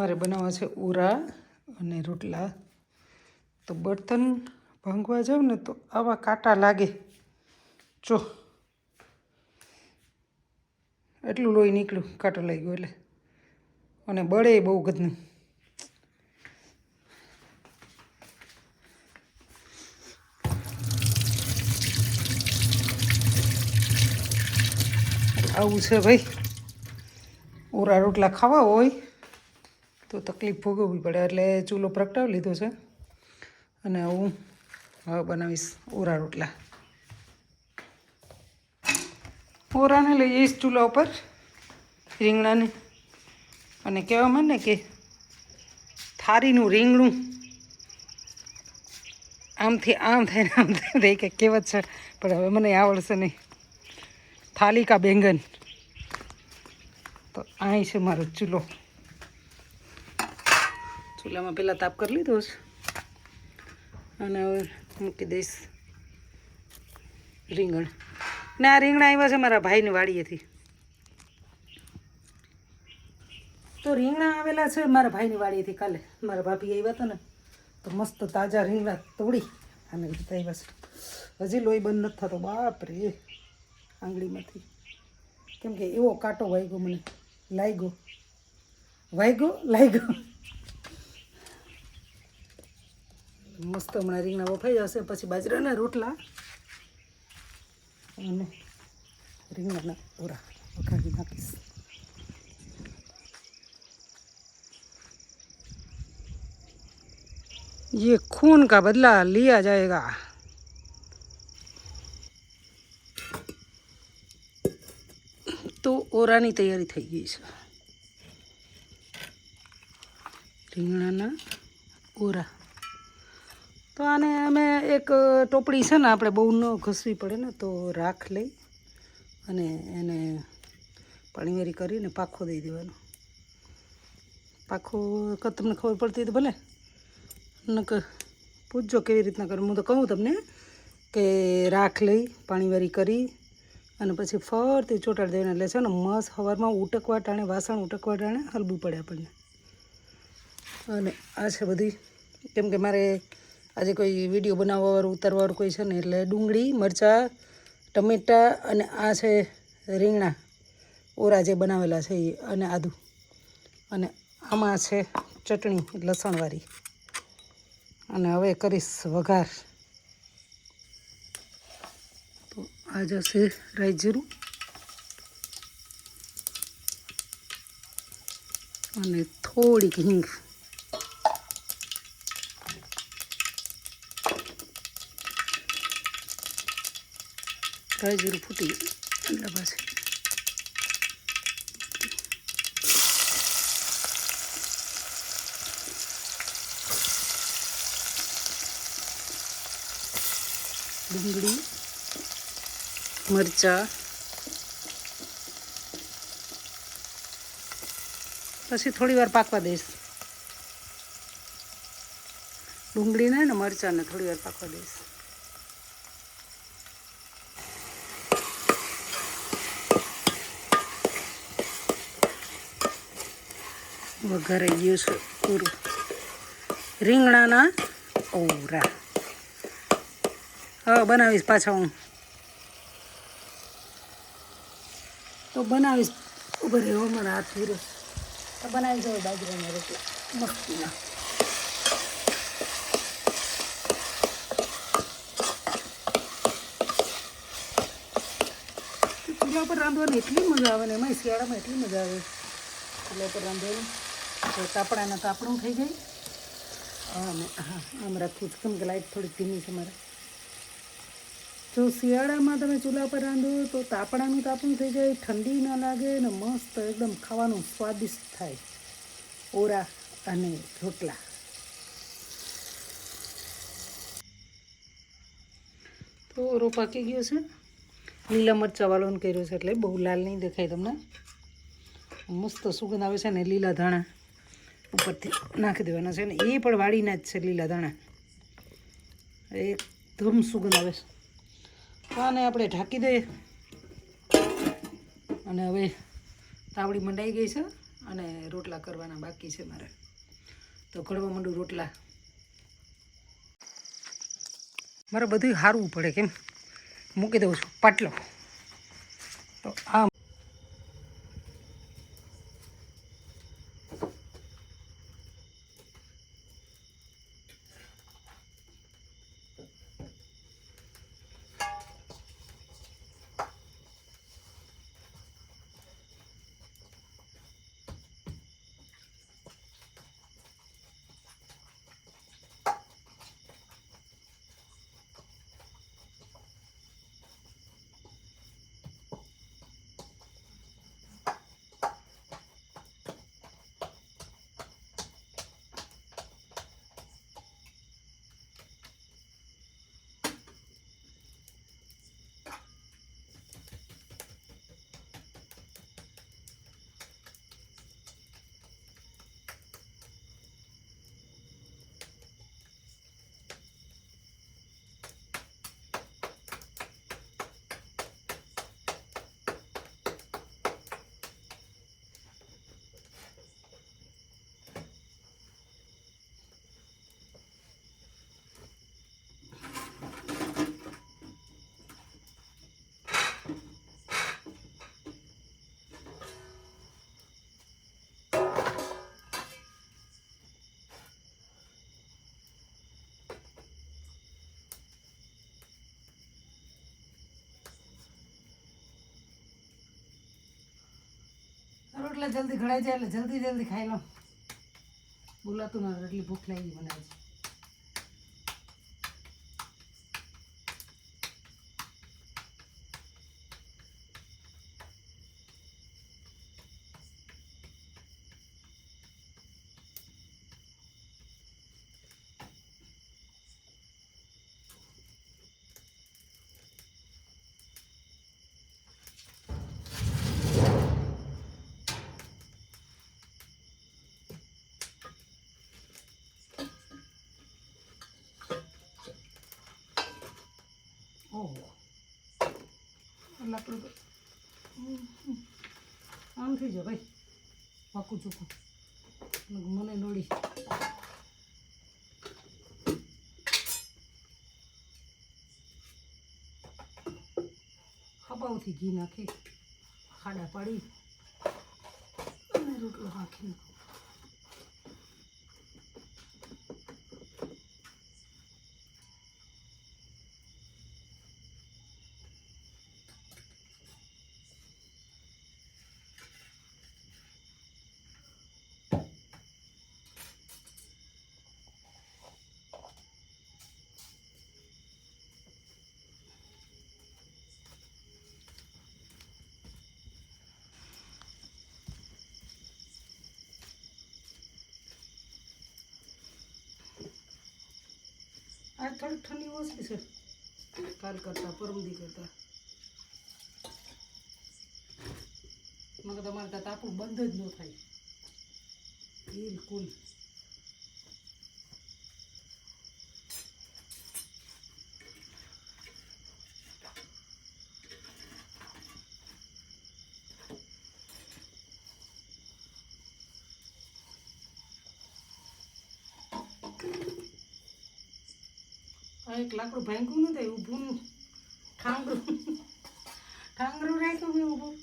મારે બનાવવા છે ઉરા અને રોટલા. તો બર્તન ભાંગવા જાવ ને તો આવા કાંટા લાગે. જો એટલું લોહી નીકળ્યું કાંટો લાગ્યો એટલે, અને બળે બહુ ગધનું. આવું છે ભાઈ, ઉરા રોટલા ખાવા હોય તો તકલીફ ભોગવવી પડે. એટલે ચૂલો પ્રગટાવી લીધો છે અને હું હવે બનાવીશ ઉરા રોટલા. ઓરાને લઈ જઈશ ચૂલા ઉપર, રીંગણાને. અને કહેવામાં ને કે થારીનું રીંગણું આમથી આમ થાય ને આમ થાય કે કહેવત છે, પણ હવે મને આવડશે નહીં. થાલી કા બેંગન. તો અહીં છે મારો ચૂલો. ચૂલામાં પહેલાં તાપ કરી લીધો છે અને હવે મૂકી દઈશ રીંગણ. ને આ રીંગણા આવ્યા છે મારા ભાઈની વાડીએથી. તો રીંગણા આવેલા છે મારા ભાઈની વાડીએથી. કાલે મારા ભાભી આવ્યા હતા ને તો મસ્ત તાજા રીંગણા તોડી અને લીધા આવ્યા છે. હજી લોહી બંધ નથી થતો બાપરે આંગળીમાંથી, કેમ કે એવો કાંટો વાગ્યો મને. લાગ્યો મસ્ત. હમણાં રીંગણા વફાઈ જશે પછી બાજરાના રોટલા અને રીંગણાના ઓરા વઘારી નાખીશ. ये खून का बदला लिया जाएगा. તો ઓરાની તૈયારી થઈ ગઈ છે. રીંગણાના ઓરા. તો આને અમે એક ટોપડી છે ને, આપણે બહુ ન ઘસવી પડે ને, તો રાખ લઈ અને એને પાણીવારી કરીને પાખો દઈ દેવાનો. પાખો તમને ખબર પડતી તો ભલે, નક પૂછજો કેવી રીતના કરું. હું તો કહું તમને કે રાખ લઈ પાણીવારી કરી અને પછી ફરતી ચોંટાડી દેવાના. એટલે છે ને મસ્ત સવારમાં ઉટકવા ટાણે, વાસણ ઉટકવા ટાણે હલવું પડે આપણને. અને આ છે બધી, કેમ કે મારે આજે કોઈ વિડીયો બનાવવાવાળું ઉતારવાવાળું કોઈ છે ને, એટલે ડુંગળી, મરચાં, ટમેટાં અને આ છે રીંગણા ઓરા જે બનાવેલા છે એ, અને આદું. અને આમાં છે ચટણી લસણવાળી. અને હવે કરીશ વઘાર. તો આ જશે રાઈ જીરું અને થોડીક હિંગ. રાઈ જીરું ફૂટી એટલે પાછી ડુંગળી, મરચાં, પછી થોડી વાર પાકવા દઈશ. ડુંગળીને ને મરચાંને થોડી વાર પાકવા દઈશ. વઘારાઈ ગયું છે પૂરું. રીંગણાના ઓરા હવે બનાવીશ પાછા હું. તો બનાવીશ. ઉભા રહ્યો, મારા હાથ ફીરો. તો બનાવી જાવ બાજરાના રોટલા મસ્તીના. ચૂલા પર રાંધવાની એટલી મજા આવે ને, એમાં શિયાળામાં એટલી મજા આવે ચૂલા પર રાંધવાની. તો તાપણાના તાપણું થઈ જાય. અને હા, આમ રાખવું છે કેમ કે લાઈટ થોડીક ધીમી છે મારે. જો શિયાળામાં તમે ચૂલા પર રાંધો તો તાપણાનું તાપણું થઈ જાય, ઠંડી ન લાગે ને મસ્ત એકદમ ખાવાનું સ્વાદિષ્ટ થાય. ઓરા અને રોટલા. તો ઓરો પાકી ગયો છે. લીલા મરચાં વાળોને કર્યો છે એટલે બહુ લાલ નહીં દેખાય તમને. મસ્ત સુગંધ આવે છે ને. લીલા ધાણા ઉપરથી નાખી દેવાના છે ને, એ પણ વાળીના જ છે લીલા ધાણા. એકદમ સુગંધ આવે છે. આને આપણે ઢાંકી દઈએ અને હવે તાવડી મંડાઈ ગઈ છે અને રોટલા કરવાના બાકી છે મારે. તો ઘડવા માંડું રોટલા. મારે બધું હારવું પડે કેમ મૂકી દઉં છું પાટલો. તો આ રોટલા જલ્દી ઘડાઈ જાય એટલે જલ્દી ખાઈ લો. બોલાતું ના એટલી ભૂખ લાગી મને આજે. ઓહો એટલે આપણે આમ થઈ જાય ભાઈ પાકું ચૂકું મને નડી. ખબાવથી ઘી નાખી ખાડા પાડી અને રોટલો નાખી નાખો. આજ થોડીક ઠંડી ઓછી છે કાલ કરતાં પરમદી કરતાં. મગર તમારે ત્યાં તાપું બંધ જ ન થાય બિલકુલ. એક લાકડું ભાંગ્યું ન થાય ઊભું ઠાંગરું રાખ્યું મેં ઊભું.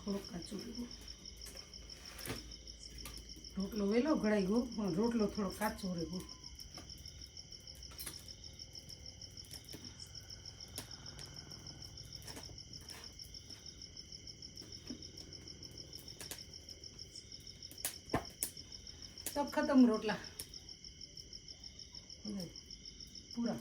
થોડોક કાચું રહ્યું. રોટલો વહેલો ઘડાઈ ગયો પણ રોટલો થોડો કાચો રહ્યો. सब खत्म रोटला पूरा